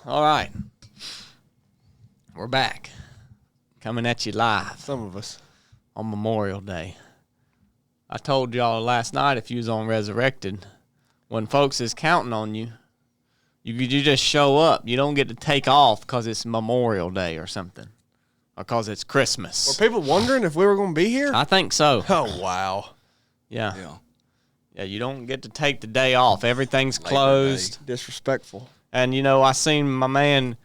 All right. We're back. Coming at you live. Some of us. On Memorial Day. I told y'all last night if you was on Resurrected, when folks is counting on you, you just show up. You don't get to take off because it's Memorial Day or something. Or because it's Christmas. Were people wondering if we were going to be here? I think so. Oh, wow. Yeah. Yeah, you don't get to take the day off. Everything's closed. Disrespectful. And, you know, I seen my man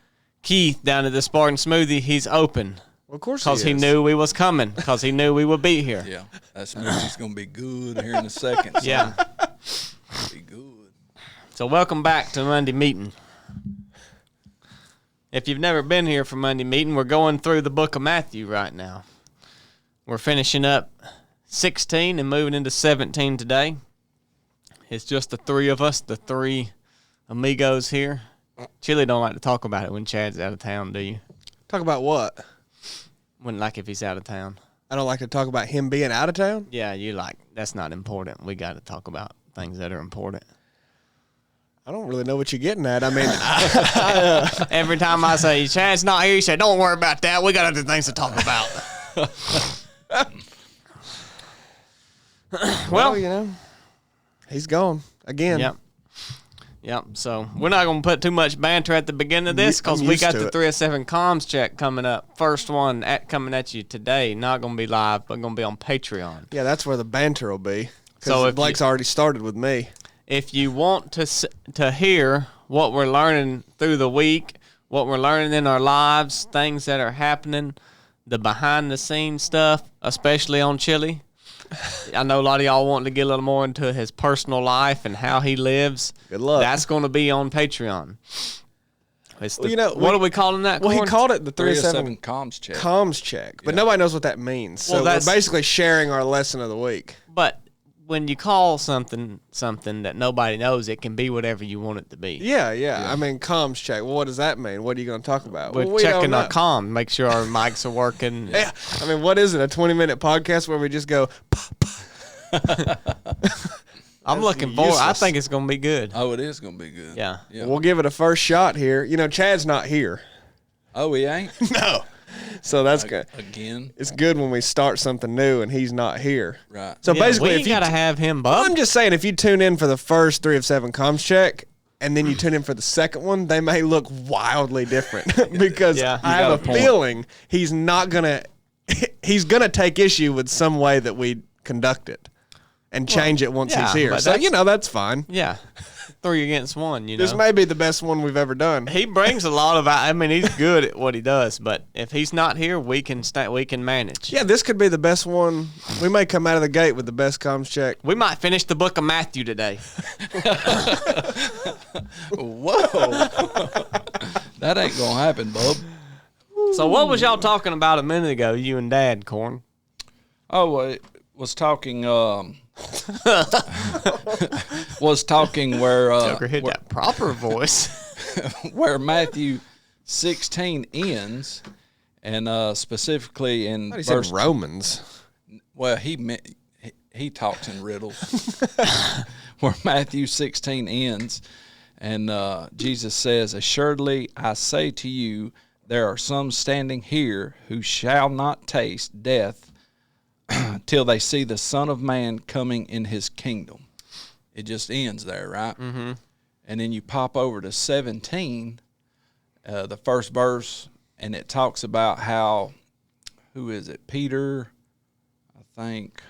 Keith down at the Spartan Smoothie. He's open. Well, of course Because he knew we was coming. Because he knew we would be here. Yeah, that smoothie's going to be good here in a second. Son. Yeah. Be good. So welcome back to Monday Meeting. If you've never been here for Monday Meeting, we're going through the book of Matthew right now. We're finishing up 16 and moving into 17 today. It's just the three of us, the three amigos here. Chili don't like to talk about it when Chad's out of town, do you? Talk about what? Wouldn't like if he's out of town. I don't like to talk about him being out of town? Yeah, you like, that's not important. We got to talk about things that are important. I don't really know what you're getting at. I mean, every time I say, Chad's not here, you say, don't worry about that. We got other things to talk about. well, you know, he's gone again. Yep. So we're not going to put too much banter at the beginning of this because we got the 307 comms check coming up. First one coming at you today. Not going to be live, but going to be on Patreon. Yeah, that's where the banter will be. So if Blake's already started with me. If you want to hear what we're learning through the week, what we're learning in our lives, things that are happening, the behind-the-scenes stuff, especially on Chili. I know a lot of y'all want to get a little more into his personal life and how he lives. Good luck. That's going to be on Patreon. Well, what are we calling that? Well, he called it the 307 comms check. Comms check, but nobody knows what that means. So we're basically sharing our lesson of the week. But when you call something that nobody knows, it can be whatever you want it to be. Yeah. I mean, comms check. Well, what does that mean? What are you going to talk about? We're checking our comm, make sure our mics are working. Yeah. I mean, what is it? A 20-minute podcast where we just go, I'm looking forward. I think it's going to be good. Oh, it is going to be good. Yeah. We'll give it a first shot here. You know, Chad's not here. Oh, he ain't? No. So that's good. Again? It's good when we start something new and he's not here. Right. So basically, we got to have him, bub. I'm just saying, if you tune in for the first 3 of 7 comms check and then you tune in for the second one, they may look wildly different because I have a feeling he's gonna take issue with some way that we conduct it and change it once he's here. So, that's fine. Yeah. 3 against 1, This may be the best one we've ever done. He brings a lot of, he's good at what he does, but if he's not here, we can manage. Yeah, this could be the best one. We may come out of the gate with the best comms check. We might finish the book of Matthew today. Whoa. That ain't going to happen, bub. So what was y'all talking about a minute ago, you and Dad, Corn? Oh, I was talking... was talking where Joker hit that proper voice where Matthew 16 ends, and specifically in verse Romans. Well, he talks in riddles. Where Matthew 16 ends, and Jesus says, "Assuredly I say to you, there are some standing here who shall not taste death till they see the Son of Man coming in his kingdom." It just ends there, right? Mm-hmm. And then you pop over to 17, the first verse, and it talks about how, who is it? Peter, I think.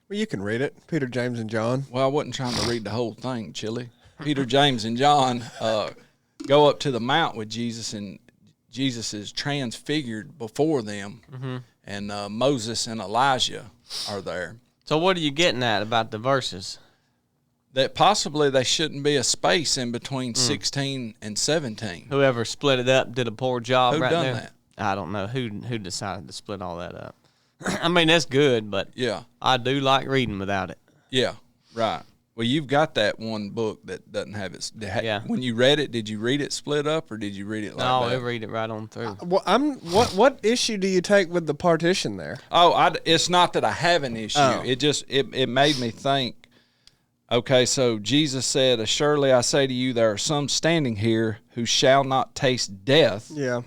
Well, you can read it. Peter, James, and John. Well, I wasn't trying to read the whole thing, Chili. Peter, James, and John go up to the mount with Jesus, and Jesus is transfigured before them. Mm-hmm. And Moses and Elijah are there. So what are you getting at about the verses? That possibly there shouldn't be a space in between 16 and 17. Whoever split it up did a poor job Who right done there. that? I don't know who decided to split all that up. I mean, that's good, but Yeah. I do like reading without it. Yeah, right. Well, you've got that one book that doesn't have it. Yeah. When you read it, did you read it split up, or did you read it like that? No, I read it right on through. Well, what issue do you take with the partition there? Oh, it's not that I have an issue. It just it made me think. Okay, so Jesus said, "Assuredly I say to you, there are some standing here who shall not taste death." Yeah.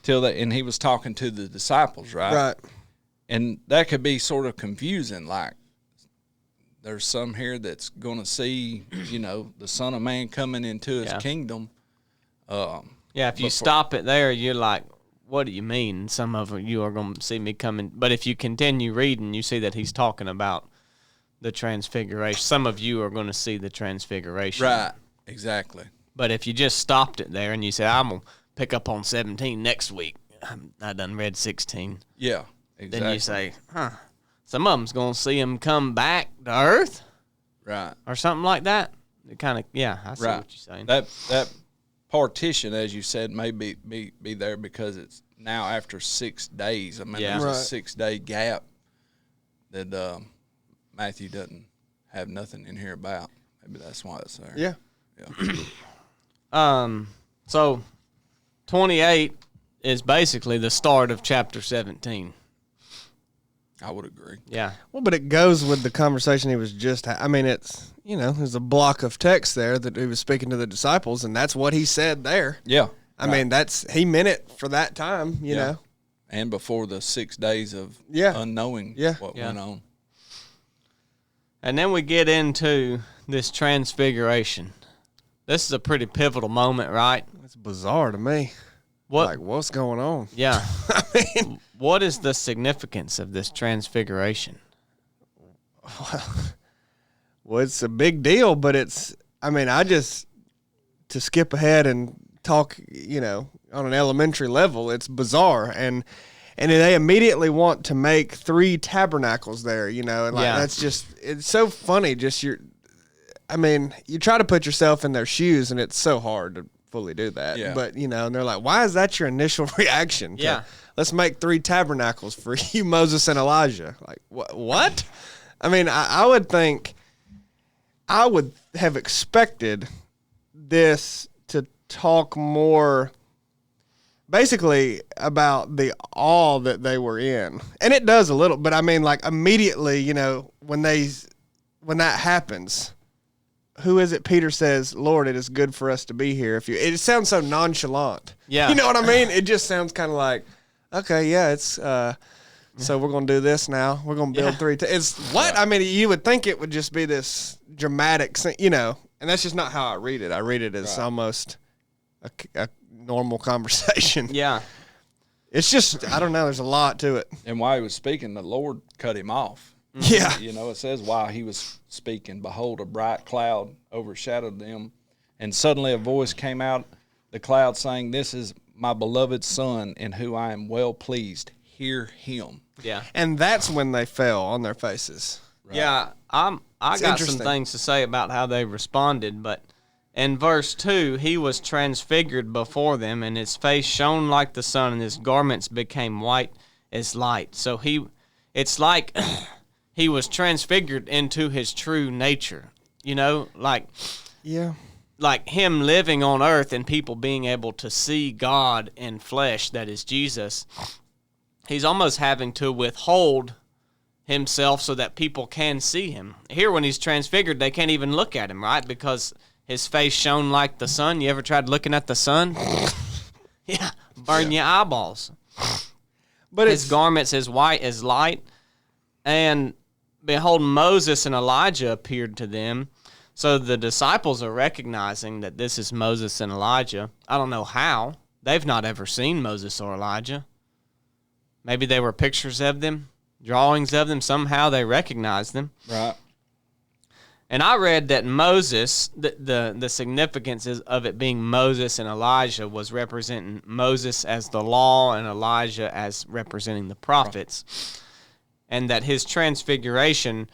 And he was talking to the disciples, right? Right. And that could be sort of confusing. Like, there's some here that's going to see, the Son of Man coming into his kingdom. If you stop it there, you're like, what do you mean? Some of you are going to see me coming. But if you continue reading, you see that he's talking about the transfiguration. Some of you are going to see the transfiguration. Right, exactly. But if you just stopped it there and you said, I'm going to pick up on 17 next week, I done read 16. Yeah, exactly. Then you say, some of them's going to see him come back to earth. Right. Or something like that. It kind of, I see what you're saying. That partition, as you said, may be there because it's now after 6 days. I mean, there's a 6-day gap that Matthew doesn't have nothing in here about. Maybe that's why it's there. Yeah. So 28 is basically the start of chapter 17. I would agree. Yeah. Well, but it goes with the conversation he was just I mean, it's, there's a block of text there that he was speaking to the disciples, and that's what he said there. Yeah. I mean, he meant it for that time, you know. And before the 6 days of unknowing what went on. And then we get into this transfiguration. This is a pretty pivotal moment, right? It's bizarre to me. What's going on? Yeah. I mean, what is the significance of this transfiguration? Well, it's a big deal, but to skip ahead and talk, on an elementary level, it's bizarre. And they immediately want to make 3 tabernacles there, and that's just, it's so funny. You try to put yourself in their shoes, and it's so hard to fully do that. Yeah. But, and they're like, why is that your initial reaction? Let's make 3 tabernacles for you, Moses and Elijah. Like, what? I mean, I would think, I would have expected this to talk more basically about the awe that they were in. And it does a little, but I mean, like, immediately, when that happens, who is it? Peter says, Lord, it is good for us to be here. It sounds so nonchalant. Yeah. You know what I mean? It just sounds kind of like, okay, it's, so we're going to do this now. We're going to build 3. It's what? I mean, you would think it would just be this dramatic thing, and that's just not how I read it. I read it as almost a normal conversation. Yeah. It's just, I don't know. There's a lot to it. And while he was speaking, the Lord cut him off. Yeah. It says while he was speaking, behold, a bright cloud overshadowed them. And suddenly a voice came out the cloud saying, this is my beloved son in whom I am well pleased. Hear him. Yeah. And that's when they fell on their faces. Right. Yeah. I got some things to say about how they responded, but in verse 2, he was transfigured before them, and his face shone like the sun, and his garments became white as light. So it's like he was transfigured into his true nature, like him living on earth and people being able to see God in flesh, that is Jesus. He's almost having to withhold himself so that people can see him. Here, when he's transfigured, they can't even look at him, right? Because his face shone like the sun. You ever tried looking at the sun? Burn your eyeballs. But his garments as white as light. And behold, Moses and Elijah appeared to them. So the disciples are recognizing that this is Moses and Elijah. I don't know how. They've not ever seen Moses or Elijah. Maybe they were pictures of them, drawings of them. Somehow they recognized them. Right. And I read that Moses, the significance of it being Moses and Elijah was representing Moses as the law and Elijah as representing the prophets. And that his transfiguration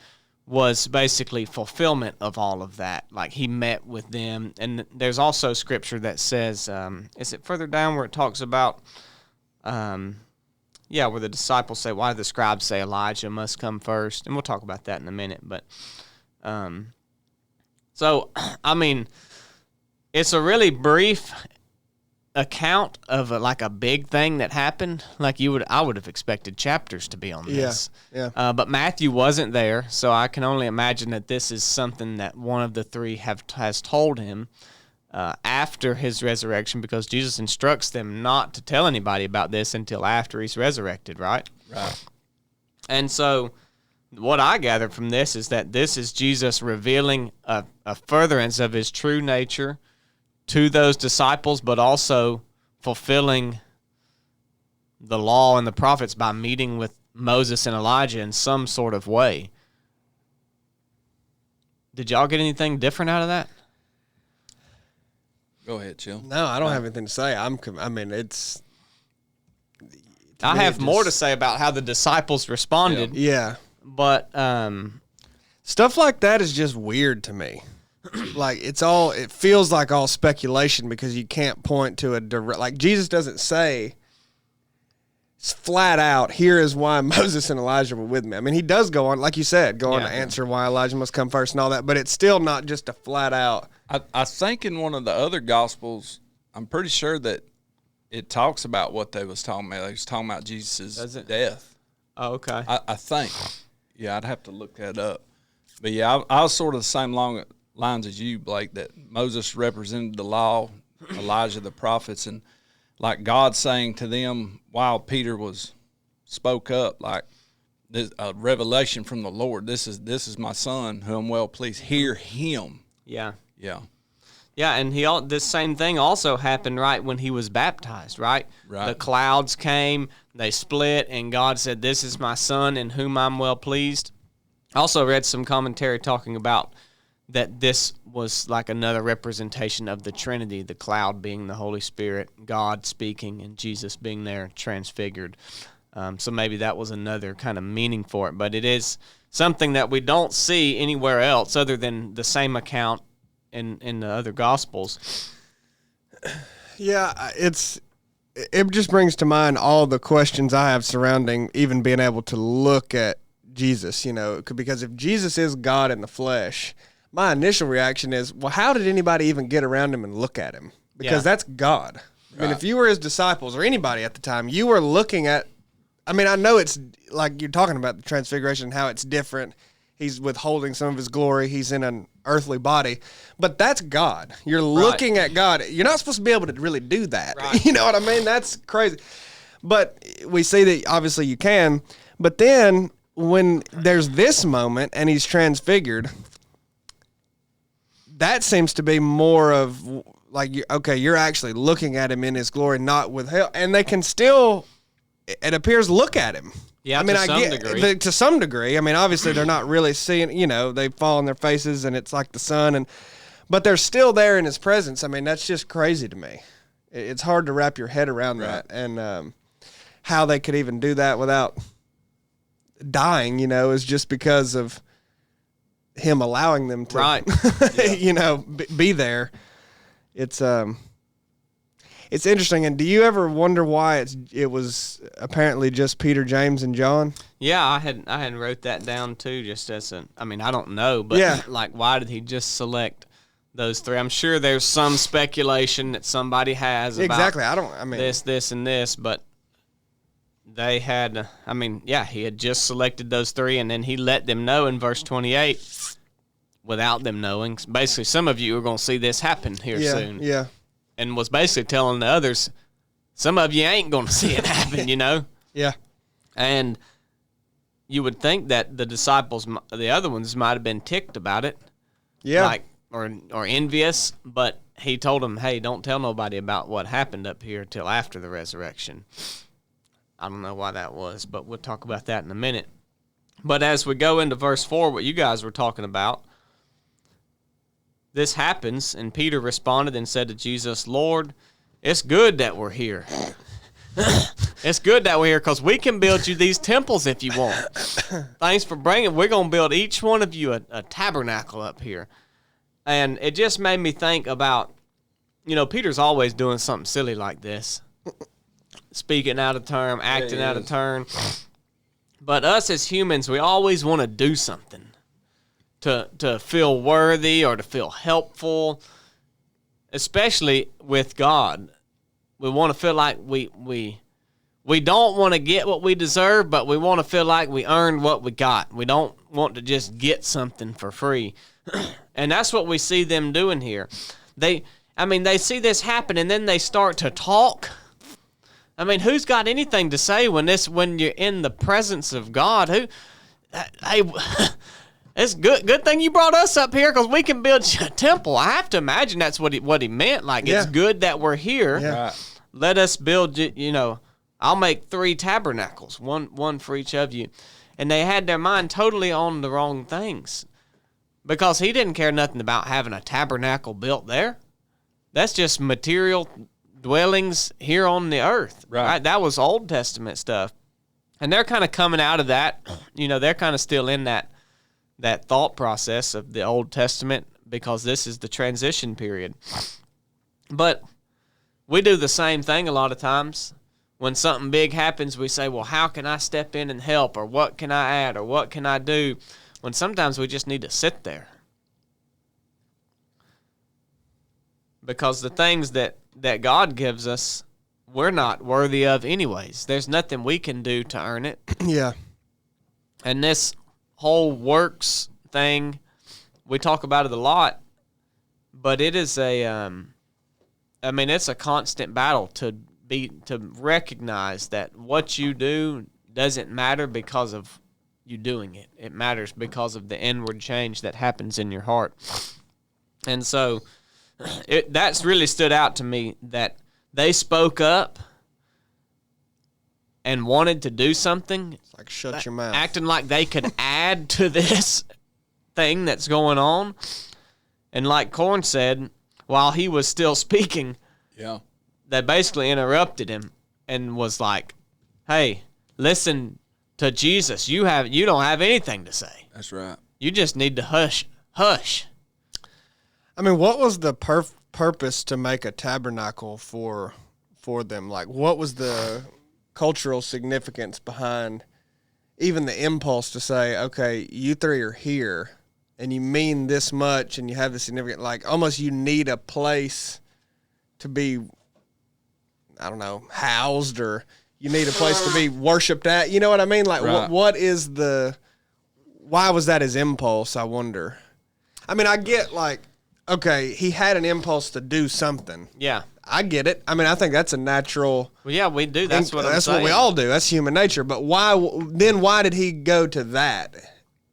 was basically fulfillment of all of that. Like, he met with them. And there's also scripture that says, is it further down where it talks about, where the disciples say, why do the scribes say Elijah must come first? And we'll talk about that in a minute. But, so, I mean, it's a really brief account of like a big thing that happened, like I would have expected chapters to be on this. Yeah. But Matthew wasn't there, so I can only imagine that this is something that one of the three has told him after his resurrection, because Jesus instructs them not to tell anybody about this until after he's resurrected, right? Right. And so what I gathered from this is that this is Jesus revealing a furtherance of his true nature to those disciples, but also fulfilling the law and the prophets by meeting with Moses and Elijah in some sort of way. Did y'all get anything different out of that? Go ahead, Chill. No, I don't have anything to say. I have more to say about how the disciples responded. Yeah. But stuff like that is just weird to me. Like it feels like all speculation, because you can't point to a direct, like Jesus doesn't say flat out, here is why Moses and Elijah were with me. I mean, he does go on, like you said, to answer why Elijah must come first and all that, but it's still not just a flat out. I think in one of the other Gospels, I'm pretty sure that it talks about what they was talking about. They was talking about Jesus' death. Oh, okay. I think. Yeah, I'd have to look that up. But yeah, I was sort of the same lines as you, Blake, that Moses represented the law, Elijah the prophets, and like God saying to them while Peter spoke up, like this, a revelation from the Lord. This is my son who I'm well pleased. Hear him. Yeah. Yeah. Yeah, and this same thing also happened right when he was baptized, right? Right. The clouds came, they split, and God said, "This is my son in whom I'm well pleased." I also read some commentary talking about that this was like another representation of the Trinity, the cloud being the Holy Spirit, God speaking, and Jesus being there transfigured. So maybe that was another kind of meaning for it, but it is something that we don't see anywhere else other than the same account in the other Gospels. Yeah, it just brings to mind all the questions I have surrounding even being able to look at Jesus, because if Jesus is God in the flesh, my initial reaction is, well, how did anybody even get around him and look at him? Because that's God. I mean, if you were his disciples or anybody at the time, you were looking at, I mean, I know it's like you're talking about the Transfiguration and how it's different. He's withholding some of his glory. He's in an earthly body, but that's God. You're looking at God. You're not supposed to be able to really do that. Right. You know what I mean? That's crazy. But we see that obviously you can, but then when there's this moment and he's transfigured, that seems to be more of like, you're actually looking at him in his glory, not with hell. And they can still, it appears, look at him. Yeah, I mean, to some degree. I mean, obviously they're not really seeing, they fall on their faces and it's like the sun, but they're still there in his presence. I mean, that's just crazy to me. It's hard to wrap your head around that, and how they could even do that without dying, is just because of him allowing them to, be there. It's interesting. And do you ever wonder why it was apparently just Peter, James, and John? Yeah, I had wrote that down too, just as I don't know, but like, why did he just select those three? I'm sure there's some speculation that somebody has about this, and this, but they had, he had just selected those three, and then he let them know in verse 28 without them knowing. Basically, some of you are going to see this happen here soon. Yeah. And was basically telling the others, some of you ain't going to see it happen, Yeah. And you would think that the disciples, the other ones, might have been ticked about it. Yeah. Or envious, but he told them, hey, don't tell nobody about what happened up here till after the resurrection. I don't know why that was, but we'll talk about that in a minute. But as we go into verse 4, what you guys were talking about, this happens, and Peter responded and said to Jesus, Lord, it's good that we're here. It's good that we're here because we can build you these temples if you want. Thanks for bringing. We're going to build each one of you a tabernacle up here. And it just made me think about, Peter's always doing something silly like this. Speaking out of turn, acting out of turn. But us as humans, we always want to do something to feel worthy or to feel helpful, especially with God. want to feel like we don't want to get what we deserve, but we want to feel like we earned what we got. We don't want to just get something for free. And that's what we see them doing here. They see this happen, and then they start to talk. I mean, who's got anything to say when you're in the presence of God? Hey, it's good thing you brought us up here because we can build you a temple. I have to imagine that's what he meant. Like, it's good that we're here. Yeah. Right. Let us build, I'll make 3 tabernacles, one for each of you. And they had their mind totally on the wrong things because he didn't care nothing about having a tabernacle built there. That's just material dwellings here on the earth. Right? That was Old Testament stuff. And they're kind of coming out of that. They're kind of still in that thought process of the Old Testament because this is the transition period. But we do the same thing a lot of times. When something big happens, we say, well, how can I step in and help? Or what can I add? Or what can I do? When sometimes we just need to sit there. Because the things that God gives us, we're not worthy of anyways. There's nothing we can do to earn it. Yeah. And this whole works thing, we talk about it a lot, but it is it's a constant battle to recognize that what you do doesn't matter because of you doing it. It matters because of the inward change that happens in your heart. And so that's really stood out to me that they spoke up and wanted to do something. It's like shut your mouth. Acting like they could add to this thing that's going on. And like Corn said, while he was still speaking, they basically interrupted him and was like, hey, listen to Jesus. You don't have anything to say. That's right. You just need to hush. I mean, what was the purpose to make a tabernacle for them? Like, what was the cultural significance behind even the impulse to say, okay, you 3 are here and you mean this much and you have this significant, like almost you need a place to be, I don't know, housed, or you need a place to be worshiped at. You know what I mean? Like, right. why was that his impulse, I wonder? I mean, I get like, okay, he had an impulse to do something. Yeah. I get it. I mean, I think that's a natural. Well, yeah, we do. That's what I'm saying. That's what we all do. That's human nature. But why did he go to that?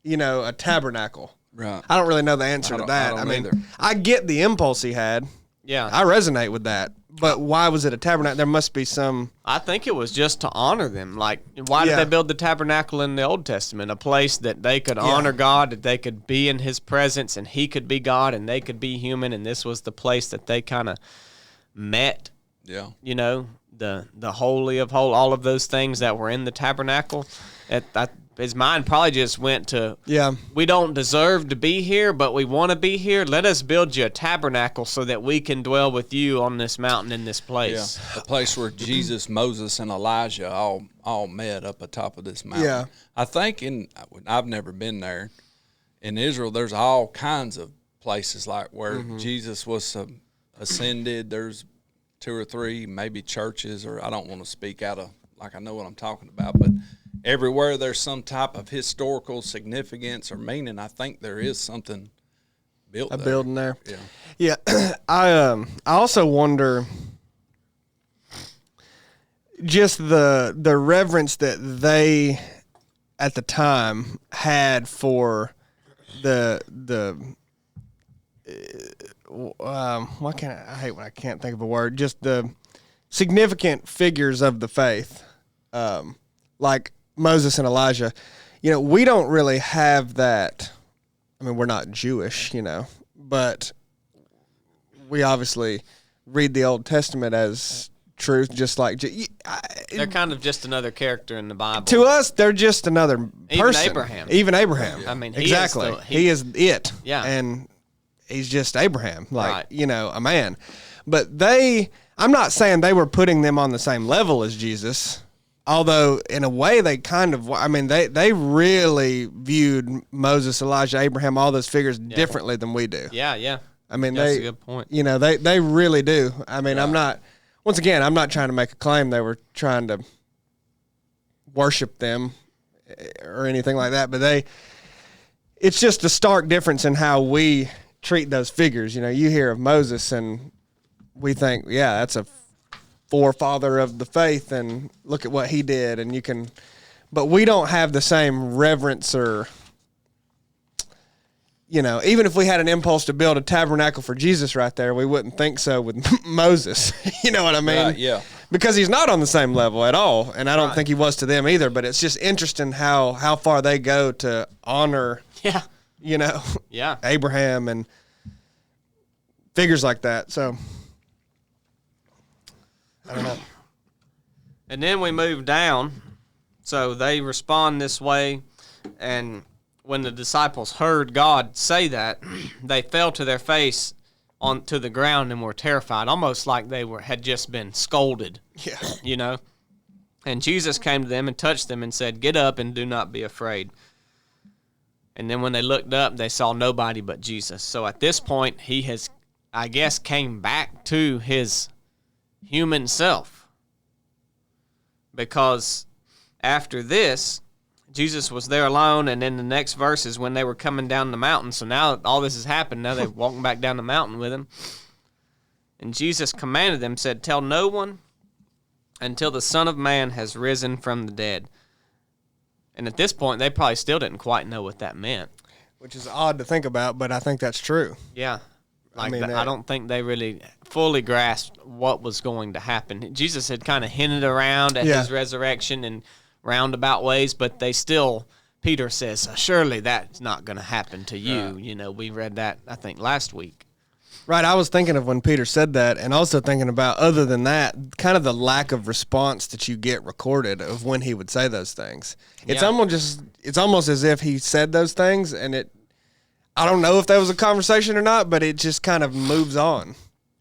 A tabernacle. Right. I don't really know the answer to that. I mean, either. I get the impulse he had. Yeah. I resonate with that. But why was it a tabernacle? There must be some. I think it was just to honor them. Like, why did they build the tabernacle in the Old Testament? A place that they could honor God, that they could be in his presence, and he could be God, and they could be human, and this was the place that they kind of met. Yeah. The Holy of Holies, all of those things that were in the tabernacle. His mind probably just went to, we don't deserve to be here, but we want to be here. Let us build you a tabernacle so that we can dwell with you on this mountain in this place. Yeah, the place where Jesus, Moses, and Elijah all met up atop of this mountain. Yeah. I think I've never been there. In Israel, there's all kinds of places like where Jesus was ascended. There's 2 or 3 maybe churches, or I don't want to speak out of, like I know what I'm talking about, but everywhere there's some type of historical significance or meaning, I think there is something built there. A building there. Yeah. Yeah. I also wonder just the reverence that they at the time had for I hate when I can't think of a word, just the significant figures of the faith, like Moses and Elijah. We don't really have that. I mean, we're not Jewish, but we obviously read the Old Testament as truth, just like they're kind of just another character in the Bible. To us, they're just another person. Even Abraham. I mean, exactly. He is it. Yeah. And he's just Abraham, like, right. A man. But I'm not saying they were putting them on the same level as Jesus, although in a way they kind of, they really viewed Moses, Elijah, Abraham, all those figures differently than we do. Yeah, yeah. I mean, that's a good point. They really do. I mean, I'm not. once again, I'm not trying to make a claim they were trying to worship them or anything like that, but it's just a stark difference in how we treat those figures. You know, you hear of Moses and we think, yeah, that's a forefather of the faith and look at what he did. And but we don't have the same reverence or, you know, even if we had an impulse to build a tabernacle for Jesus right there, we wouldn't think so with Moses. You know what I mean? Right, yeah. Because he's not on the same level at all, and I don't think he was to them either. But it's just interesting how far they go to honor, you know, Abraham and figures like that. So I don't know. And then we move down, so they respond this way, and when the disciples heard God say that, they fell to their face onto the ground and were terrified, almost like they had just been scolded. Yeah. You know? And Jesus came to them and touched them and said, "Get up and do not be afraid." And then when they looked up, they saw nobody but Jesus. So at this point, he has, I guess, came back to his human self. Because after this, Jesus was there alone, and in the next verses, when they were coming down the mountain, so now all this has happened, now they're walking back down the mountain with him. And Jesus commanded them, said, "Tell no one until the Son of Man has risen from the dead." And at this point, they probably still didn't quite know what that meant. Which is odd to think about, but I think that's true. Yeah. I don't think they really fully grasped what was going to happen. Jesus had kind of hinted around at his resurrection in roundabout ways, but they still, Peter says, "Surely that's not going to happen to you." You know, we read that, I think, last week. Right, I was thinking of when Peter said that, and also thinking about, other than that, kind of the lack of response that you get recorded of when he would say those things. It's almost as if he said those things, and I don't know if that was a conversation or not, but it just kind of moves on.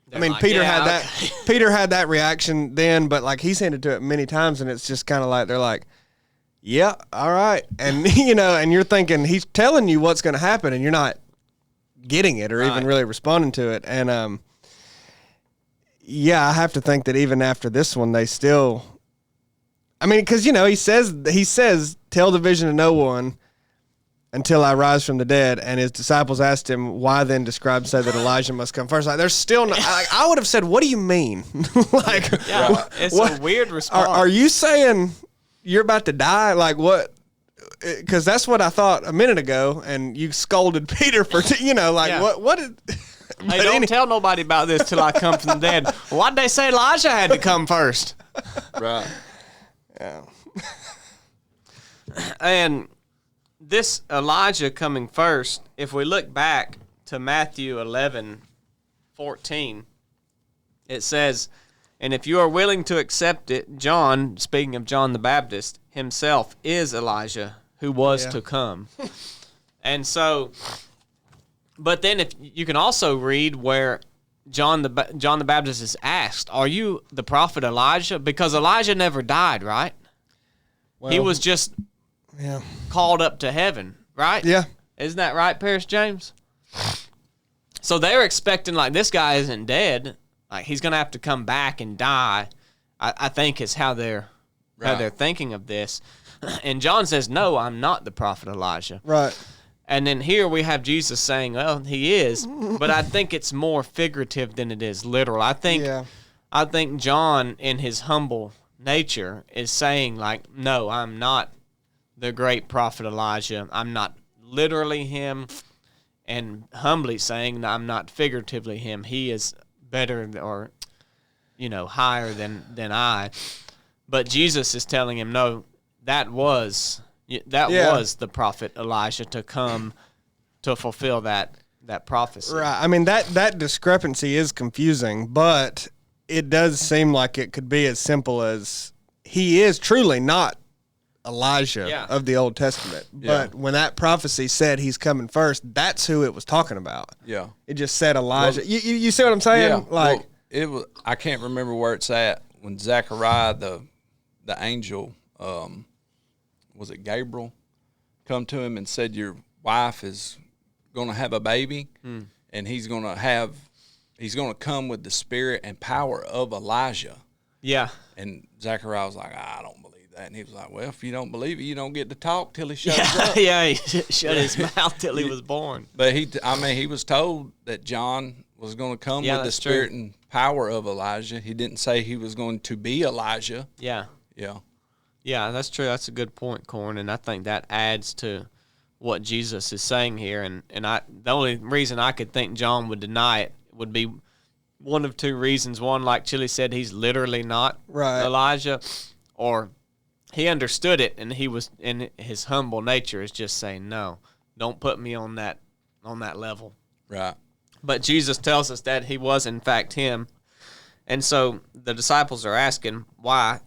They're I mean, like, Peter yeah, had that. Peter had that reaction then, but like he's hinted to it many times, and it's just kind of like they're like, "Yeah, all right," and you know, and you're thinking he's telling you what's going to happen, and you're not getting it or even really responding to it. And I have to think that even after this one, they still. I mean, because you know, he says, "Tell the vision to no one until I rise from the dead." And his disciples asked him, "Why then do scribes say that Elijah must come first?" Like, there's still no, I would have said, "What do you mean?" Like, it's a weird response. Are you saying you're about to die? Like, what? Because that's what I thought a minute ago, and you scolded Peter for, what did... Hey, don't tell nobody about this till I come from the dead. Why'd they say Elijah had to come first? Right. Yeah. And this Elijah coming first, if we look back to Matthew 11:14, it says, "And if you are willing to accept it, John," speaking of John the Baptist, "himself is Elijah who was to come." And so, but then if you can also read where John the Baptist is asked, "Are you the prophet Elijah?" Because Elijah never died, right? Well, he was just called up to heaven, right? Yeah. Isn't that right, Paris James? So they're expecting, like, this guy isn't dead. Like, he's going to have to come back and die, I think is how they're thinking of this. And John says, "No, I'm not the prophet Elijah." Right. And then here we have Jesus saying, "Well, he is," but I think it's more figurative than it is literal. I think John, in his humble nature, is saying, like, "No, I'm not the great prophet Elijah. I'm not literally him," and humbly saying, "I'm not figuratively him. He is better or, higher than I." But Jesus is telling him, "No, that was the prophet Elijah to come to fulfill that prophecy." Right. I mean, that discrepancy is confusing, but it does seem like it could be as simple as he is truly not Elijah of the Old Testament. But when that prophecy said he's coming first, that's who it was talking about. Yeah. It just said Elijah. Well, you see what I'm saying? Yeah. Like, well, it was. I can't remember where it's at. When Zechariah, the angel, was it Gabriel, come to him and said, "Your wife is going to have a baby, and he's going to he's going to come with the spirit and power of Elijah. Yeah. And Zechariah was like, I don't believe that. And he was like, well, if you don't believe it, you don't get to talk till he shows up. Yeah, he shut his mouth till he was born. But he was told that John was going to come with the spirit and power of Elijah. He didn't say he was going to be Elijah. Yeah. Yeah. Yeah, that's true. That's a good point, Corn, and I think that adds to what Jesus is saying here. And the only reason I could think John would deny it would be one of two reasons. One, like Chili said, he's literally not Elijah, or he understood it, and he was in his humble nature is just saying, no, don't put me on that level. Right. But Jesus tells us that he was in fact him, and so the disciples are asking why,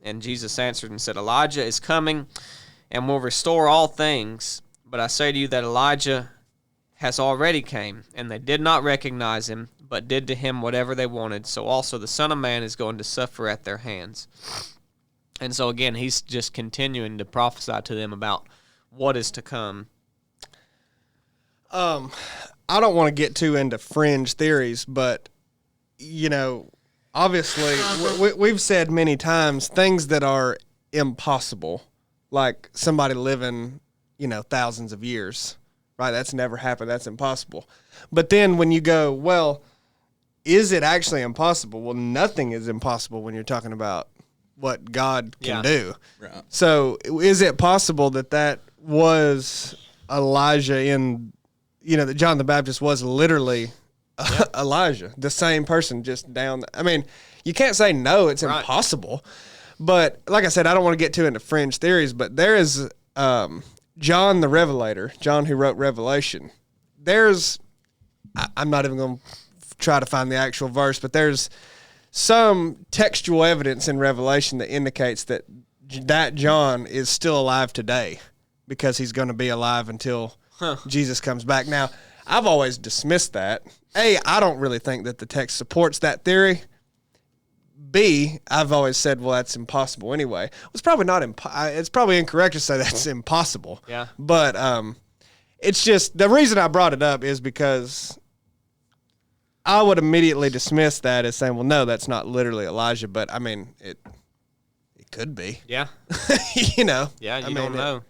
and Jesus answered and said, Elijah is coming and will restore all things, but I say to you that Elijah has already came, and they did not recognize him, but did to him whatever they wanted. So also the Son of Man is going to suffer at their hands. And so again, he's just continuing to prophesy to them about what is to come. I don't want to get too into fringe theories, but, obviously we've said many times things that are impossible, like somebody living, thousands of years, right? That's never happened. That's impossible. But then when you go, well, is it actually impossible? Well, nothing is impossible when you're talking about what God can do. Right. So is it possible that was Elijah that John the Baptist was literally Elijah, the same person just down? You can't say no, it's impossible. But like I said, I don't want to get too into fringe theories, but there is John the Revelator, John who wrote Revelation. I'm not even going to try to find the actual verse, but there's some textual evidence in Revelation that indicates that John is still alive today because he's going to be alive until Jesus comes back. Now, I've always dismissed that. A, I don't really think that the text supports that theory. B, I've always said, well, that's impossible anyway. It's probably not it's probably incorrect to say that's impossible. Yeah. But it's just the reason I brought it up is because I would immediately dismiss that as saying, well, no, that's not literally Elijah, but it could be. Yeah. Yeah, you don't know.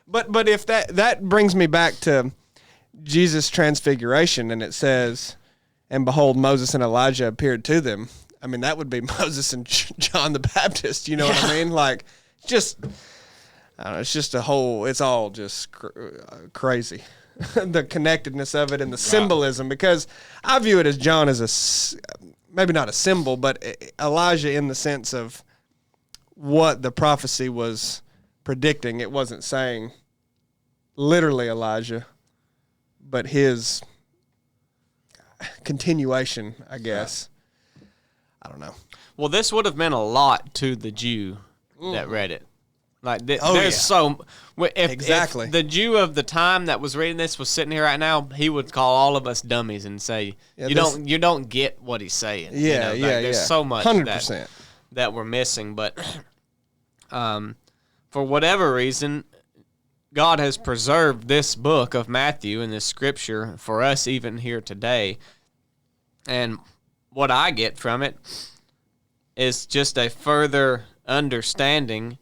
But if that brings me back to Jesus' transfiguration, and it says, and behold, Moses and Elijah appeared to them. That would be Moses and John the Baptist. You know what I mean? Like, just, I don't know, it's just it's all just crazy. The connectedness of it and the symbolism, because I view it as John as maybe not a symbol, but Elijah in the sense of what the prophecy was predicting. It wasn't saying literally Elijah, but his continuation, I guess. I don't know. Well, this would have meant a lot to the Jew that read it. Like, exactly. If the Jew of the time that was reading this was sitting here right now, he would call all of us dummies and say, you don't get what he's saying. Yeah, There's so much 100%. that we're missing. But for whatever reason, God has preserved this book of Matthew and this scripture for us even here today. And what I get from it is just a further understanding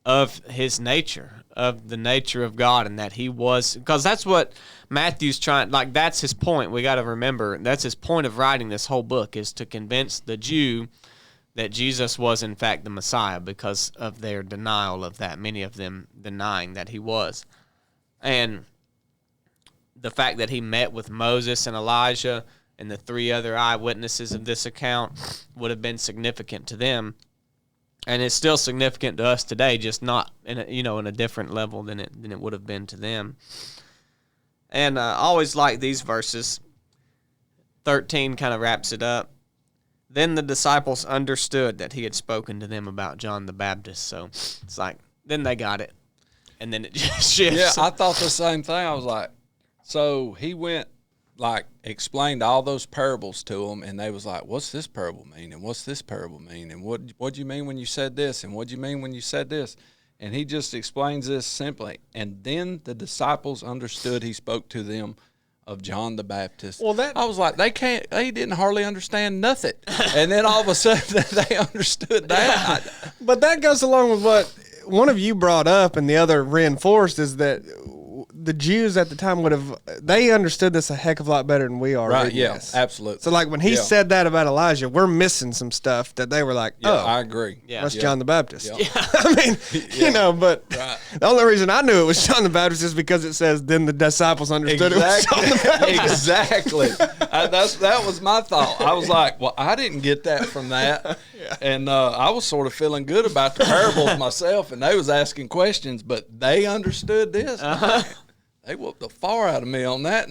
of his nature, of the nature of God, and that he was, because that's what Matthew's trying, like, that's his point. We got to remember, that's his point of writing this whole book, is to convince the Jew that Jesus was in fact the Messiah because of their denial of that, many of them denying that he was. And the fact that he met with Moses and Elijah and the three other eyewitnesses of this account would have been significant to them. And it's still significant to us today, just not in a different level than it would have been to them. And I always like these verses. 13 kind of wraps it up. Then the disciples understood that he had spoken to them about John the Baptist. So it's like, then they got it. And then it just shifts. Yeah, I thought the same thing. I was like, so he went, explained all those parables to them, and they was like, what's this parable mean? And what's this parable mean? And what do you mean when you said this? And what do you mean when you said this? And he just explains this simply. And then the disciples understood he spoke to them of John the Baptist. Well, I was like, they didn't hardly understand nothing. And then all of a sudden they understood that. But that goes along with what one of you brought up and the other reinforced, is that the Jews at the time they understood this a heck of a lot better than we are. Right, yeah, absolutely. So like when he said that about Elijah, we're missing some stuff that they were like, I agree. Yeah. That's John the Baptist. Yeah. I mean, but the only reason I knew it was John the Baptist is because it says, then the disciples understood it was John the Baptist. Exactly. That was my thought. I was like, well, I didn't get that from that. And I was sort of feeling good about the parables myself, and they was asking questions, but they understood this. They whooped the far out of me on that.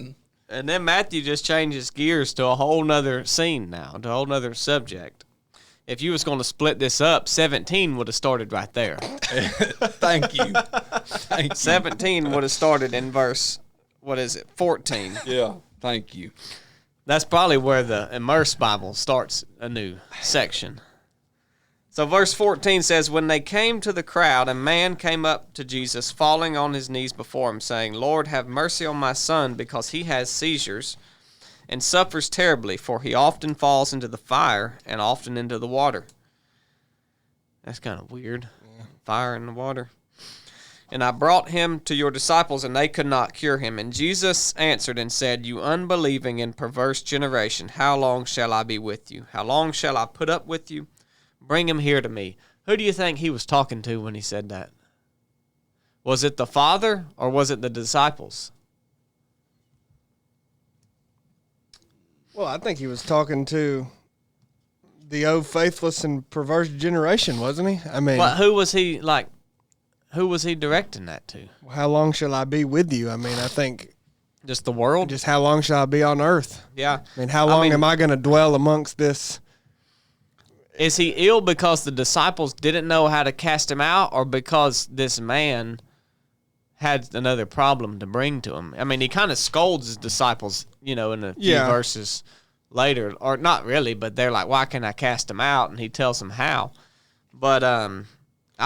And then Matthew just changes gears to a whole nother scene now, to a whole nother subject. If you was going to split this up, 17 would have started right there. Thank you. 17 would have started in verse, 14. Yeah, thank you. That's probably where the Immersed Bible starts a new section. So verse 14 says, when they came to the crowd, a man came up to Jesus, falling on his knees before him, saying, Lord, have mercy on my son, because he has seizures and suffers terribly, for he often falls into the fire and often into the water. That's kind of weird. Fire in the water. And I brought him to your disciples, and they could not cure him. And Jesus answered and said, you unbelieving and perverse generation, how long shall I be with you? How long shall I put up with you? Bring him here to me. Who do you think he was talking to when he said that? Was it the Father or was it the disciples? Well, I think he was talking to the old faithless and perverse generation, wasn't he? I mean, but who was he directing that to? How long shall I be with you? I mean, I think just the world. Just how long shall I be on earth? Yeah. I mean, how long am I going to dwell amongst this? Is he ill because the disciples didn't know how to cast him out, or because this man had another problem to bring to him? I mean, he kind of scolds his disciples, in a few verses later, or not really, but they're like, why can't I cast him out? And he tells them how. But I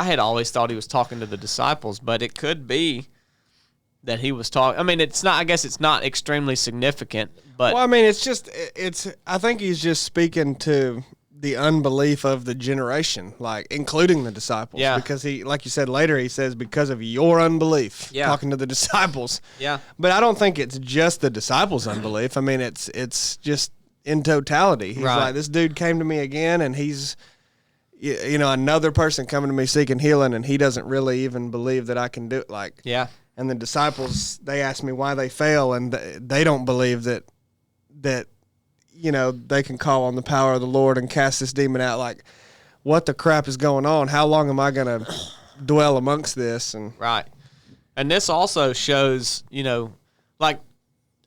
had always thought he was talking to the disciples, but it could be that he was talking. I mean, it's not. I guess it's not extremely significant, but well, I mean, I think he's just speaking to the unbelief of the generation, like including the disciples. Yeah. Because he, like you said later, he says, because of your unbelief, talking to the disciples. Yeah. But I don't think it's just the disciples' unbelief. I mean, it's just in totality. He's like, this dude came to me again, and he's, another person coming to me seeking healing, and he doesn't really even believe that I can do it. Like, yeah. And the disciples, they ask me why they fail, and they don't believe that they can call on the power of the Lord and cast this demon out. Like, what the crap is going on? How long am I going to dwell amongst this? And right. And this also shows, like,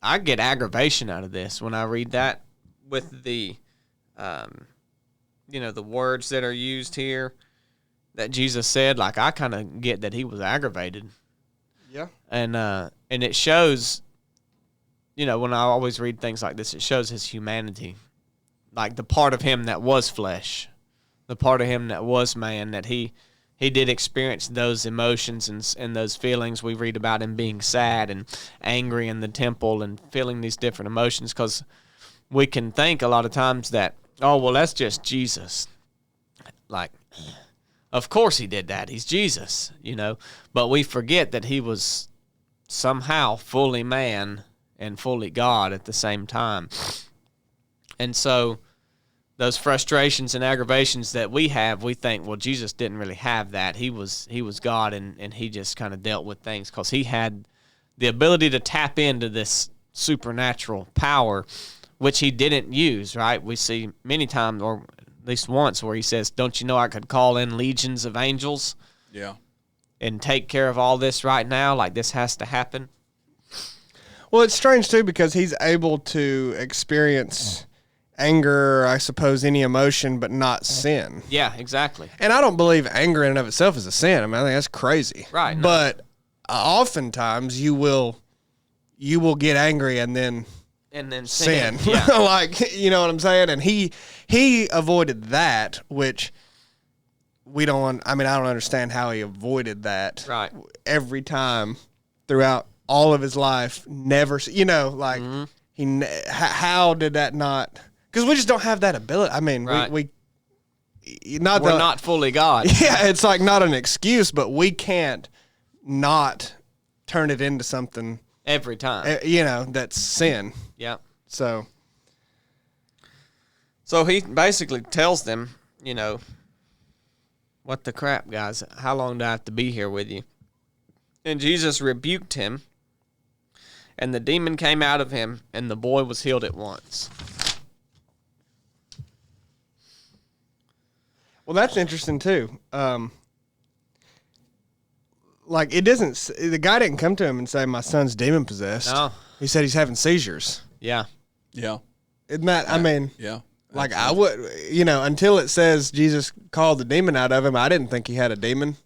I get aggravation out of this when I read that with the, the words that are used here that Jesus said. Like, I kind of get that he was aggravated. Yeah. And it shows, when I always read things like this, it shows his humanity, like the part of him that was flesh, the part of him that was man, that he did experience those emotions and those feelings. We read about him being sad and angry in the temple and feeling these different emotions, because we can think a lot of times that, oh, well, that's just Jesus. Like, of course he did that. He's Jesus, but we forget that he was somehow fully man and fully God at the same time. And so those frustrations and aggravations that we have, we think, well, Jesus didn't really have that. He was God, and he just kind of dealt with things because he had the ability to tap into this supernatural power, which he didn't use, right? We see many times, or at least once, where he says, don't you know I could call in legions of angels? Yeah. And take care of all this right now? Like, this has to happen? Well, it's strange, too, because he's able to experience anger, I suppose, any emotion, but not sin. Yeah, exactly. And I don't believe anger in and of itself is a sin. I mean, I think that's crazy. Right. No. But oftentimes you will get angry and then sin. Yeah. Like, you know what I'm saying? And he avoided that, which I don't understand how he avoided that. Right. Every time throughout all of his life, never, like how did that not? Because we just don't have that ability. I mean, right. we're not fully God. Yeah, it's like not an excuse, but we can't not turn it into something every time. That's sin. Yeah. So he basically tells them, what the crap, guys? How long do I have to be here with you? And Jesus rebuked him, and the demon came out of him, and the boy was healed at once. Well, that's interesting too. Like the guy didn't come to him and say, "My son's demon possessed." No. He said he's having seizures. Yeah. Yeah. Isn't that? I mean, yeah. Like I would, until it says Jesus called the demon out of him, I didn't think he had a demon.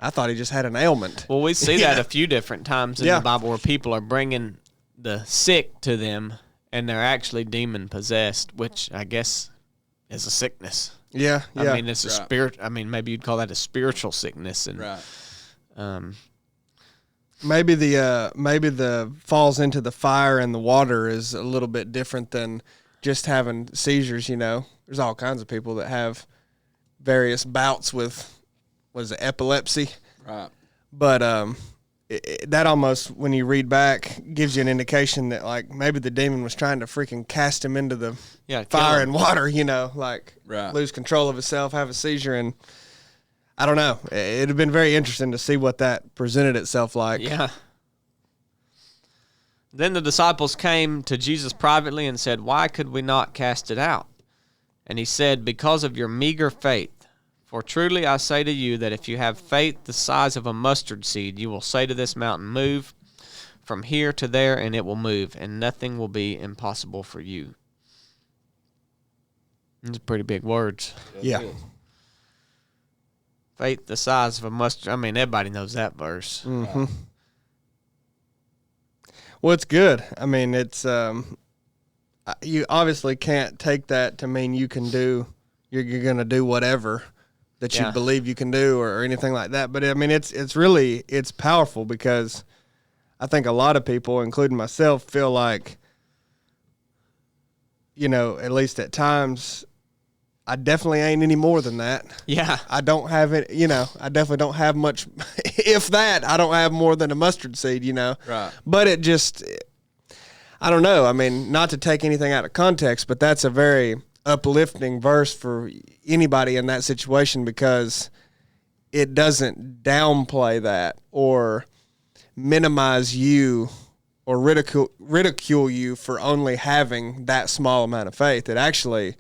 I thought he just had an ailment. Well, we see that a few different times in the Bible where people are bringing the sick to them, and they're actually demon possessed, which I guess is a sickness. Yeah, yeah. I mean, it's a spirit. I mean, maybe you'd call that a spiritual sickness, and maybe the falls into the fire and the water is a little bit different than just having seizures. There's all kinds of people that have various bouts with epilepsy, right? But that almost, when you read back, gives you an indication that like maybe the demon was trying to freaking cast him into the fire and water, lose control of himself, have a seizure, and I don't know. It'd have been very interesting to see what that presented itself like. Yeah. Then the disciples came to Jesus privately and said, "Why could we not cast it out?" And he said, "Because of your meager faith. For truly I say to you that if you have faith the size of a mustard seed, you will say to this mountain, 'Move from here to there,' and it will move, and nothing will be impossible for you." Those are pretty big words. Yeah. Faith the size of a mustard. I mean, everybody knows that verse. Mm-hmm. Well, it's good. I mean, it's you obviously can't take that to mean you're going to do whatever that you believe you can do or anything like that. But I mean, it's really powerful, because I think a lot of people, including myself, feel like, at least at times, I definitely ain't any more than that. Yeah. I don't have it, I definitely don't have much. If that, I don't have more than a mustard seed, Right. But it just, I don't know. I mean, not to take anything out of context, but that's a very uplifting verse for anybody in that situation, because it doesn't downplay that or minimize you or ridicule you for only having that small amount of faith. It actually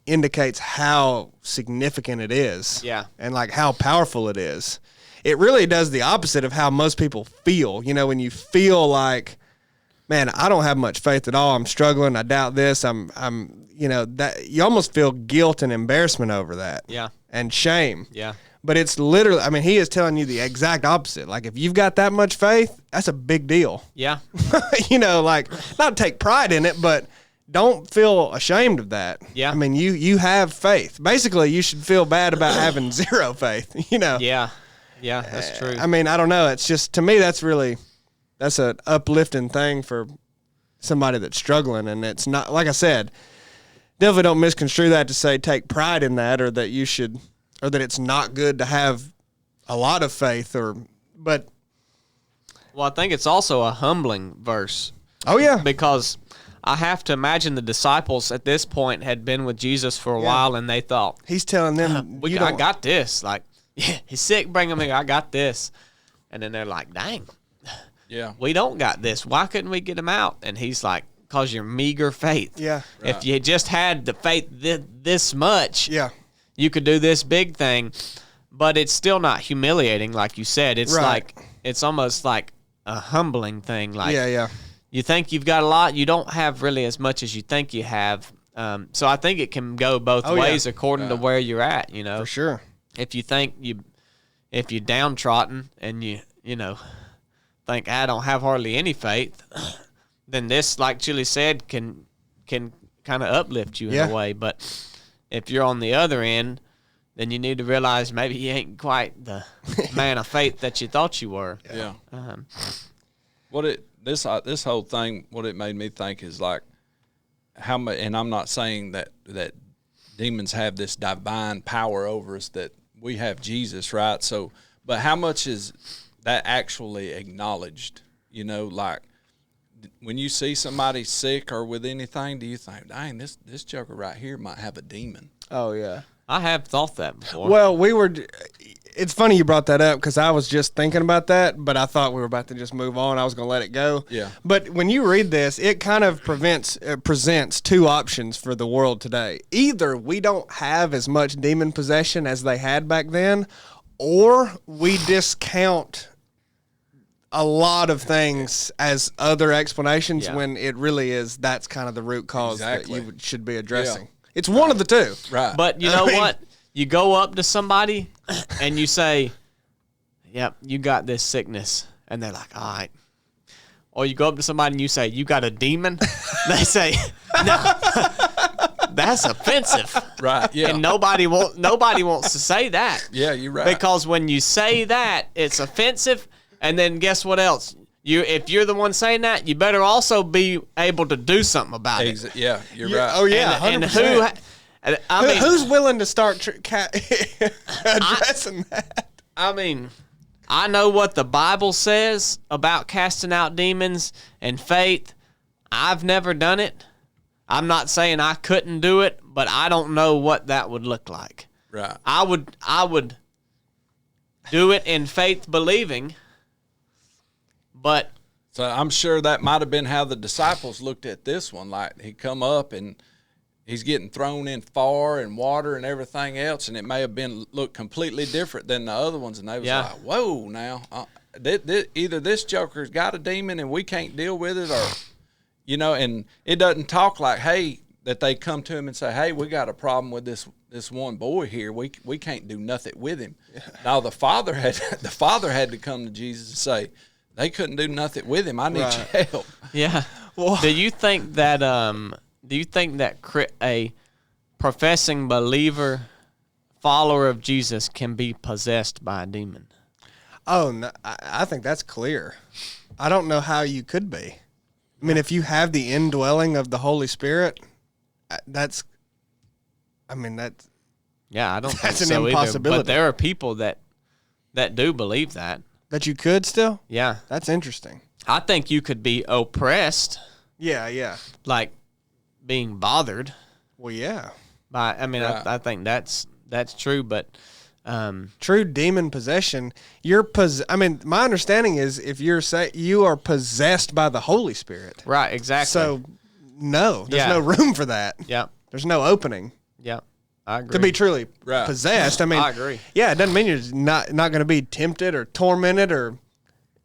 indicates how significant it is. Yeah. And like how powerful it is. It really does the opposite of how most people feel. When you feel like, man, I don't have much faith at all. I'm struggling. I doubt this. That you almost feel guilt and embarrassment over that. Yeah. And shame. Yeah. But it's literally, I mean, he is telling you the exact opposite. Like, if you've got that much faith, that's a big deal. Yeah. Like, not take pride in it, but don't feel ashamed of that. Yeah. I mean, you have faith. Basically, you should feel bad about having zero faith, Yeah. Yeah, that's true. I mean, I don't know. It's just, to me, that's an uplifting thing for somebody that's struggling. And it's not, like I said, definitely don't misconstrue that to say take pride in that, or that you should, or that it's not good to have a lot of faith, but. Well, I think it's also a humbling verse. Oh, yeah. Because I have to imagine the disciples at this point had been with Jesus for a while, and they thought, he's telling them, I got this. Like, yeah, he's sick, bring him here. I got this. And then they're like, dang, we don't got this. Why couldn't we get him out? And he's like, because your meager faith. Yeah. Right. If you just had the faith this much, you could do this big thing. But it's still not humiliating, like you said. It's like, it's almost like a humbling thing. Like, you think you've got a lot, you don't have really as much as you think you have. So I think it can go both ways according to where you're at, For sure. If you think if you're downtrodden and you think I don't have hardly any faith, then this, like Chili said, can kind of uplift you in a way. But if you're on the other end, then you need to realize maybe you ain't quite the man of faith that you thought you were. Yeah. This whole thing, what it made me think is like how much. And I'm not saying that demons have this divine power over us, that we have Jesus, right? So, but how much is that actually acknowledged? You know, like when you see somebody sick or with anything, do you think, dang, this joker right here might have a demon? Oh yeah, I have thought that before. Well, it's funny you brought that up because I was just thinking about that, but I thought we were about to just move on. I was going to let it go. Yeah. But when you read this, it kind of presents two options for the world today. Either we don't have as much demon possession as they had back then, or we discount a lot of things as other explanations when it really is that's kind of the root cause that you should be addressing. Yeah. It's one of the two. Right. But you know what? You go up to somebody and you say, yep, you got this sickness. And they're like, all right. Or you go up to somebody and you say, you got a demon? They say, no, that's offensive. Right, yeah. And nobody wants to say that. Yeah, you're right. Because when you say that, it's offensive. And then guess what else? If you're the one saying that, you better also be able to do something about it. Yeah, you're right. Oh, yeah, 100%. And who's willing to start addressing that? I mean, I know what the Bible says about casting out demons and faith. I've never done it. I'm not saying I couldn't do it, but I don't know what that would look like. Right. I would do it in faith believing, but so I'm sure that might have been how the disciples looked at this one. Like he come up and he's getting thrown in fire and water and everything else, and it may have looked completely different than the other ones. And they was like, "Whoa, now either this joker's got a demon and we can't deal with it, or you know." And it doesn't talk like, "Hey," that they come to him and say, "Hey, we got a problem with this one boy here. We can't do nothing with him." Yeah. Now the father had to come to Jesus and say, "They couldn't do nothing with him. I need your help." Yeah. Well, do you think that a professing believer, follower of Jesus, can be possessed by a demon? Oh, no, I think that's clear. I don't know how you could be. I mean, if you have the indwelling of the Holy Spirit, that's. I don't think so an impossibility. Either. But there are people that do believe that. That you could still? Yeah. That's interesting. I think you could be oppressed. Yeah. Like being bothered. Well, yeah. I think that's true, but true demon possession, my understanding is if you are possessed by the Holy Spirit. Right, exactly. So no, there's no room for that. Yeah. There's no opening. Yeah. I agree. To be truly possessed. I agree. Yeah, it doesn't mean you're not going to be tempted or tormented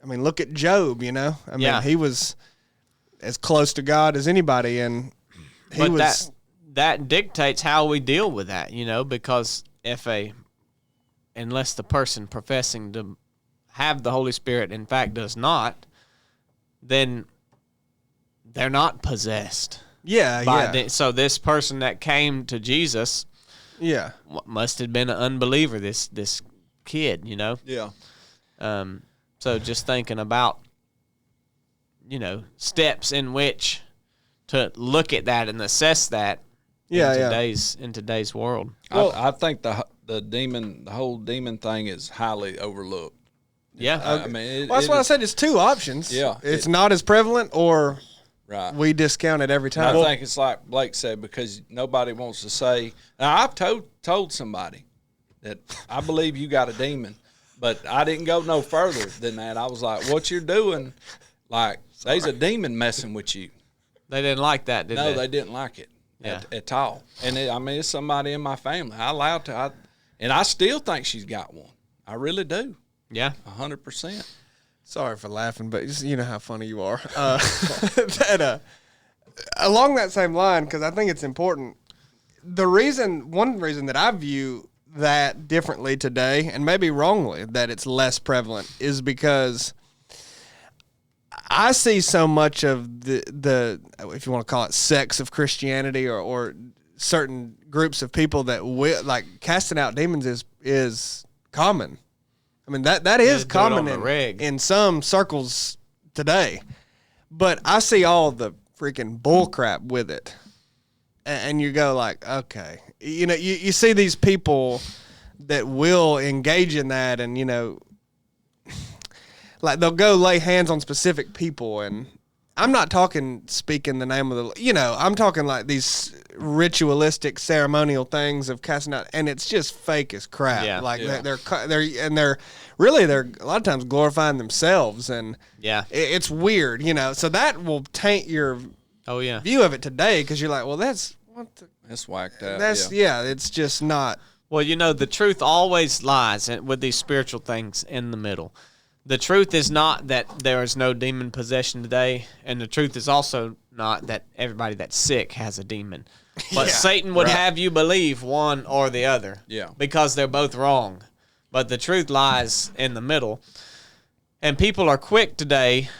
look at Job, you know? He was as close to God as anybody, and that dictates how we deal with that, you know, because unless the person professing to have the Holy Spirit in fact does not, then they're not possessed. Yeah. So this person that came to Jesus, must have been an unbeliever. This kid, you know. Yeah. So just thinking about, you know, steps in which to look at that and assess that. In today's world. Well, I think the whole demon thing is highly overlooked. Yeah. That's why I said it's two options. Yeah. It's not as prevalent, or we discount it every time. I think it's like Blake said, because nobody wants to say. Now, I've told somebody that I believe you got a demon, but I didn't go no further than that. I was like, what you're doing, like, there's a demon messing with you. They didn't like that, did they? No, they didn't like it at all. And it's somebody in my family. And I still think she's got one. I really do. Yeah. 100%. Sorry for laughing, but just, you know how funny you are. Along that same line, because I think it's important, one reason that I view that differently today, and maybe wrongly, that it's less prevalent, is because I see so much of the if you want to call it sects of Christianity or certain groups of people that like casting out demons is common. I mean, that is common in some circles today. But I see all the freaking bull crap with it. And you go like, okay. You know, you see these people that will engage in that and, you know, like they'll go lay hands on specific people. And I'm not talking speaking the name of the, you know, I'm talking like these ritualistic ceremonial things of casting out, and it's just fake as crap. Yeah. Like they're really a lot of times glorifying themselves, and it's weird, you know. So that will taint your view of it today because you're like, well, that's whacked out. It's just not. Well, you know, the truth always lies with these spiritual things in the middle. The truth is not that there is no demon possession today, and the truth is also not that everybody that's sick has a demon. But Satan would have you believe one or the other. Yeah. Because they're both wrong. But the truth lies in the middle. And people are quick today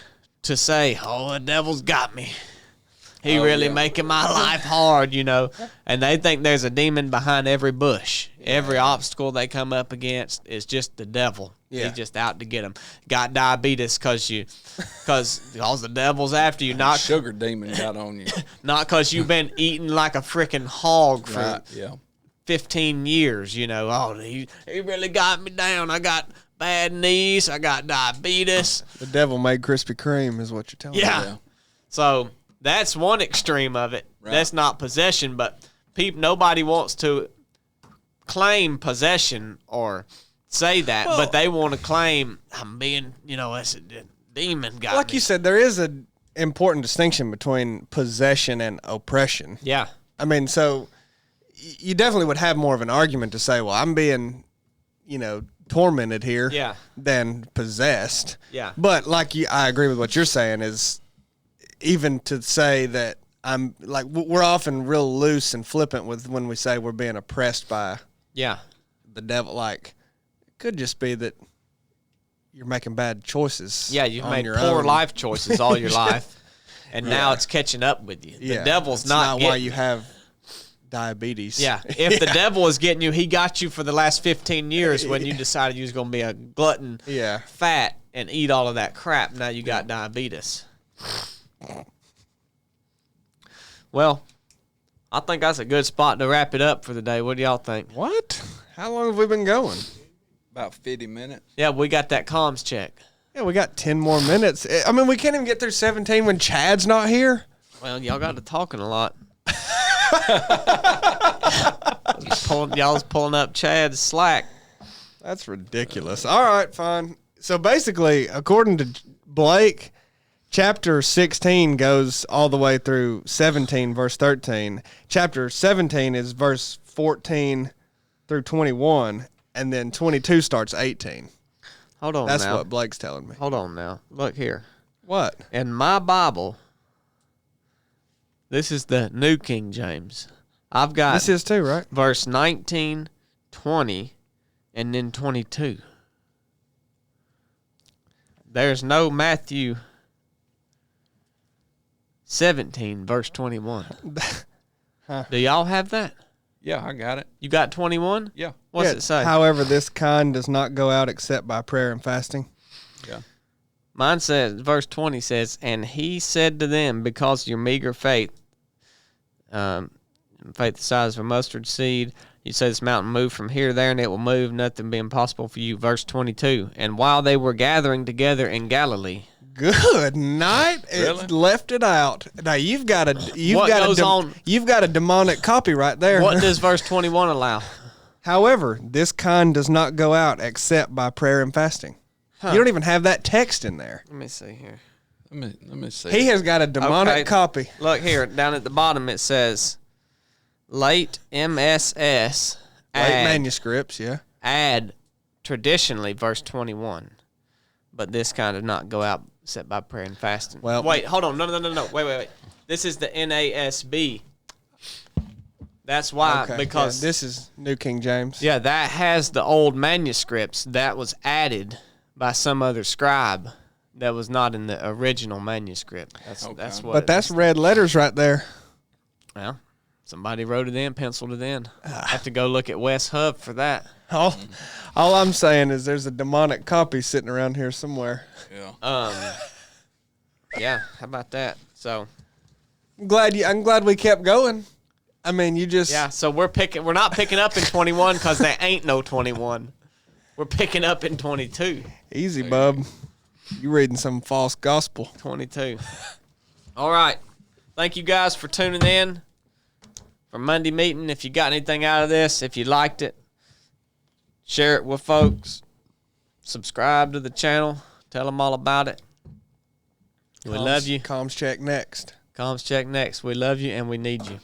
to say, oh, the devil's got me. He really making my life hard, you know. And they think there's a demon behind every bush. Every obstacle they come up against is just the devil. Yeah. He's just out to get them. Got diabetes because the devil's after you. Not sugar demon got on you. Not because you've been eating like a freaking hog for 15 years, you know. Oh, he really got me down. I got bad knees. I got diabetes. The devil made Krispy Kreme is what you're telling me. Yeah. So that's one extreme of it. Right. That's not possession, but nobody wants to claim possession or say that, but they want to claim I'm being, you know, it's a demon got like me. You said, there is an important distinction between possession and oppression. Yeah. I mean, so you definitely would have more of an argument to say, well, I'm being, you know, tormented here than possessed. Yeah. But I agree with what you're saying is even to say that I'm like, we're often real loose and flippant with when we say we're being oppressed by the devil. Like, it could just be that you're making bad choices. Yeah, you've made poor life choices all your life, and now it's catching up with you. The devil's not why you have diabetes. Yeah, if the devil was getting you, he got you for the last 15 years when you decided you was going to be a glutton, fat, and eat all of that crap. Now you got diabetes. Well, I think that's a good spot to wrap it up for the day. What do y'all think? What? How long have we been going? About 50 minutes. Yeah, we got that comms check. Yeah, we got 10 more minutes. I mean, we can't even get through 17 when Chad's not here. Well, y'all got to talking a lot. Y'all was pulling up Chad's slack. That's ridiculous. All right, fine. So basically, according to Blake, chapter 16 goes all the way through 17, verse 13. Chapter 17 is verse 14 through 21, and then 22 starts 18. Hold on That's now. what Blake's telling me. Hold on now. Look here. What? In my Bible, this is the New King James. I've got this is too, right? Verse 19, 20, and then 22. There's no Matthew 17, verse 21. Do y'all have that? Yeah, I got it. You got 21? Yeah. What's it say? However, this kind does not go out except by prayer and fasting. Yeah. Mine says, verse 20 says, and he said to them, because of your meager faith, faith the size of a mustard seed, you say this mountain move from here to there, and it will move, nothing being possible for you. Verse 22, and while they were gathering together in Galilee. Good night. Really? It left it out. Now you've got a demonic copy right there. What does verse 21 allow? However, this kind does not go out except by prayer and fasting. Huh. You don't even have that text in there. Let me see here. Let me see. He has got a demonic copy. Look here, down at the bottom it says, late MSS. Late manuscripts, yeah. Add traditionally verse 21. But this kind of not go out except by prayer and fasting. Well, wait, hold on. No. Wait. This is the NASB. That's why, because this is New King James. Yeah, that has the old manuscripts that was added by some other scribe that was not in the original manuscript. That's what. But that's red letters right there. Well, somebody wrote it in, penciled it in. I have to go look at West Hub for that. All I'm saying is there's a demonic copy sitting around here somewhere. Yeah. Yeah, how about that? So I'm glad we kept going. I mean, you just so we're not picking up in 21 because there ain't no 21. We're picking up in 22. Easy, bub. You reading some false gospel. 22. All right. Thank you guys for tuning in for Monday meeting. If you got anything out of this, if you liked it, share it with folks. Subscribe to the channel. Tell them all about it. We love you. Comms check next. Comms check next. We love you and we need you.